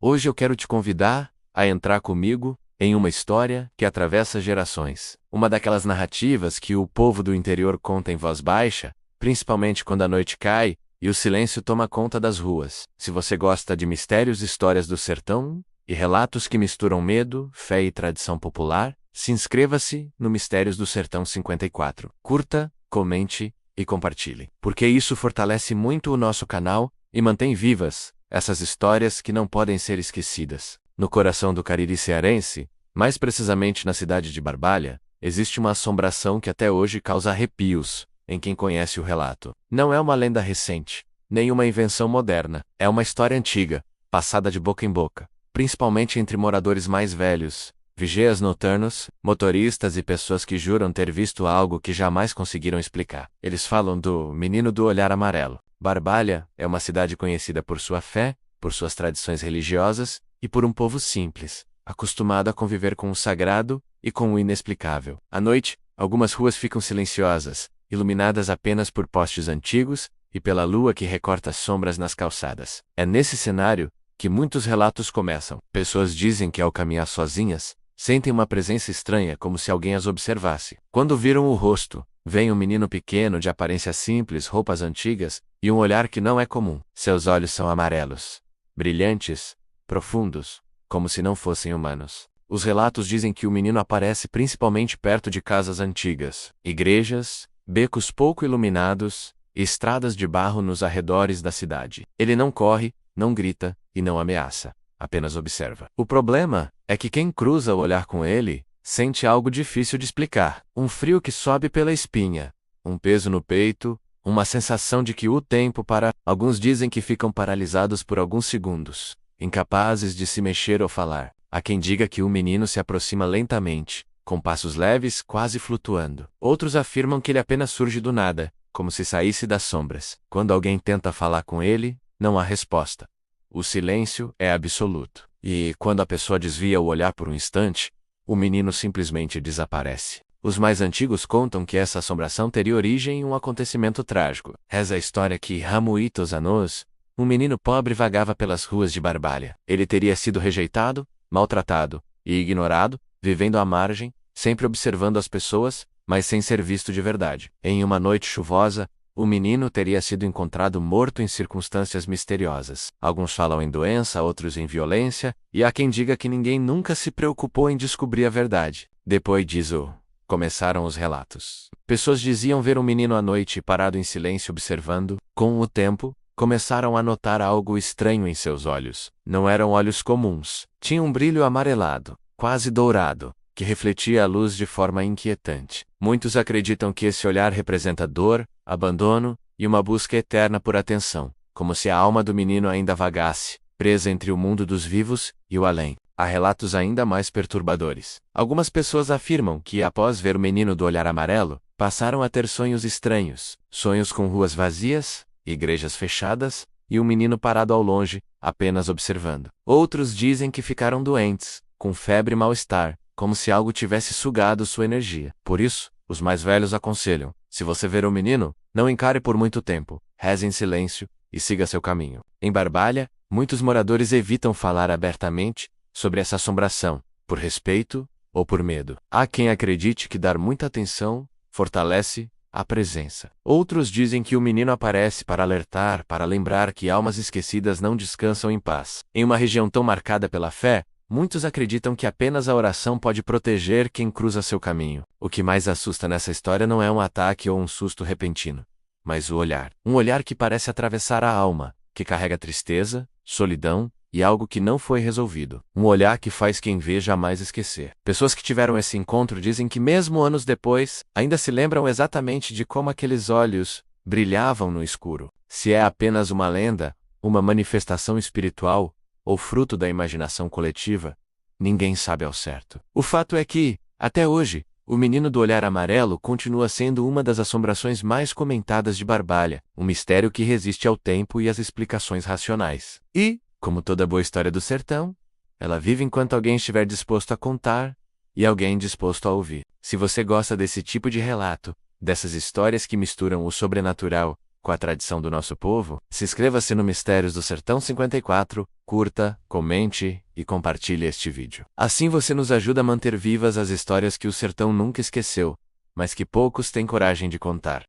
Hoje eu quero te convidar a entrar comigo em uma história que atravessa gerações. Uma daquelas narrativas que o povo do interior conta em voz baixa, principalmente quando a noite cai e o silêncio toma conta das ruas. Se você gosta de mistérios e histórias do sertão e relatos que misturam medo, fé e tradição popular, se inscreva-se no Mistérios do Sertão 54. Curta, comente e compartilhe, porque isso fortalece muito o nosso canal e mantém vivas essas histórias que não podem ser esquecidas. No coração do Cariri cearense, mais precisamente na cidade de Barbalha, existe uma assombração que até hoje causa arrepios em quem conhece o relato. Não é uma lenda recente, nem uma invenção moderna, é uma história antiga, passada de boca em boca, principalmente entre moradores mais velhos, vigias noturnos, motoristas e pessoas que juram ter visto algo que jamais conseguiram explicar. Eles falam do menino do olhar amarelo. Barbalha é uma cidade conhecida por sua fé, por suas tradições religiosas e por um povo simples, acostumado a conviver com o sagrado e com o inexplicável. À noite, algumas ruas ficam silenciosas, iluminadas apenas por postes antigos e pela lua que recorta sombras nas calçadas. É nesse cenário que muitos relatos começam. Pessoas dizem que ao caminhar sozinhas, sentem uma presença estranha como se alguém as observasse. Quando viram o rosto, vem um menino pequeno de aparência simples, roupas antigas e um olhar que não é comum. Seus olhos são amarelos, brilhantes, profundos, como se não fossem humanos. Os relatos dizem que o menino aparece principalmente perto de casas antigas, igrejas, becos pouco iluminados e estradas de barro nos arredores da cidade. Ele não corre, não grita e não ameaça, apenas observa. O problema é que quem cruza o olhar com ele sente algo difícil de explicar. Um frio que sobe pela espinha, um peso no peito, uma sensação de que o tempo para. Alguns dizem que ficam paralisados por alguns segundos, incapazes de se mexer ou falar. Há quem diga que o menino se aproxima lentamente, com passos leves, quase flutuando. Outros afirmam que ele apenas surge do nada, como se saísse das sombras. Quando alguém tenta falar com ele, não há resposta. O silêncio é absoluto. E, quando a pessoa desvia o olhar por um instante, o menino simplesmente desaparece. Os mais antigos contam que essa assombração teria origem em um acontecimento trágico. Reza a história que Ramuitos Anos, um menino pobre vagava pelas ruas de Barbalha. Ele teria sido rejeitado, maltratado e ignorado, vivendo à margem, sempre observando as pessoas, mas sem ser visto de verdade. Em uma noite chuvosa, o menino teria sido encontrado morto em circunstâncias misteriosas. Alguns falam em doença, outros em violência, e há quem diga que ninguém nunca se preocupou em descobrir a verdade. Depois disso, começaram os relatos. Pessoas diziam ver um menino à noite parado em silêncio observando. Com o tempo, começaram a notar algo estranho em seus olhos. Não eram olhos comuns. Tinha um brilho amarelado, quase dourado, que refletia a luz de forma inquietante. Muitos acreditam que esse olhar representa dor, abandono e uma busca eterna por atenção, como se a alma do menino ainda vagasse, presa entre o mundo dos vivos e o além. Há relatos ainda mais perturbadores. Algumas pessoas afirmam que, após ver o menino do olhar amarelo, passaram a ter sonhos estranhos, sonhos com ruas vazias, igrejas fechadas e um menino parado ao longe, apenas observando. Outros dizem que ficaram doentes, com febre e mal-estar, como se algo tivesse sugado sua energia. Por isso, os mais velhos aconselham: se você ver o menino, não encare por muito tempo, reze em silêncio e siga seu caminho. Em Barbalha, muitos moradores evitam falar abertamente sobre essa assombração, por respeito ou por medo. Há quem acredite que dar muita atenção fortalece a presença. Outros dizem que o menino aparece para alertar, para lembrar que almas esquecidas não descansam em paz. Em uma região tão marcada pela fé, muitos acreditam que apenas a oração pode proteger quem cruza seu caminho. O que mais assusta nessa história não é um ataque ou um susto repentino, mas o olhar. Um olhar que parece atravessar a alma, que carrega tristeza, solidão e algo que não foi resolvido. Um olhar que faz quem vê jamais esquecer. Pessoas que tiveram esse encontro dizem que mesmo anos depois, ainda se lembram exatamente de como aqueles olhos brilhavam no escuro. Se é apenas uma lenda, uma manifestação espiritual, ou fruto da imaginação coletiva, ninguém sabe ao certo. O fato é que, até hoje, o menino do olhar amarelo continua sendo uma das assombrações mais comentadas de Barbalha, um mistério que resiste ao tempo e às explicações racionais. E, como toda boa história do sertão, ela vive enquanto alguém estiver disposto a contar e alguém disposto a ouvir. Se você gosta desse tipo de relato, dessas histórias que misturam o sobrenatural com a tradição do nosso povo, inscreva-se no Mistérios do Sertão 54, curta, comente e compartilhe este vídeo. Assim você nos ajuda a manter vivas as histórias que o sertão nunca esqueceu, mas que poucos têm coragem de contar.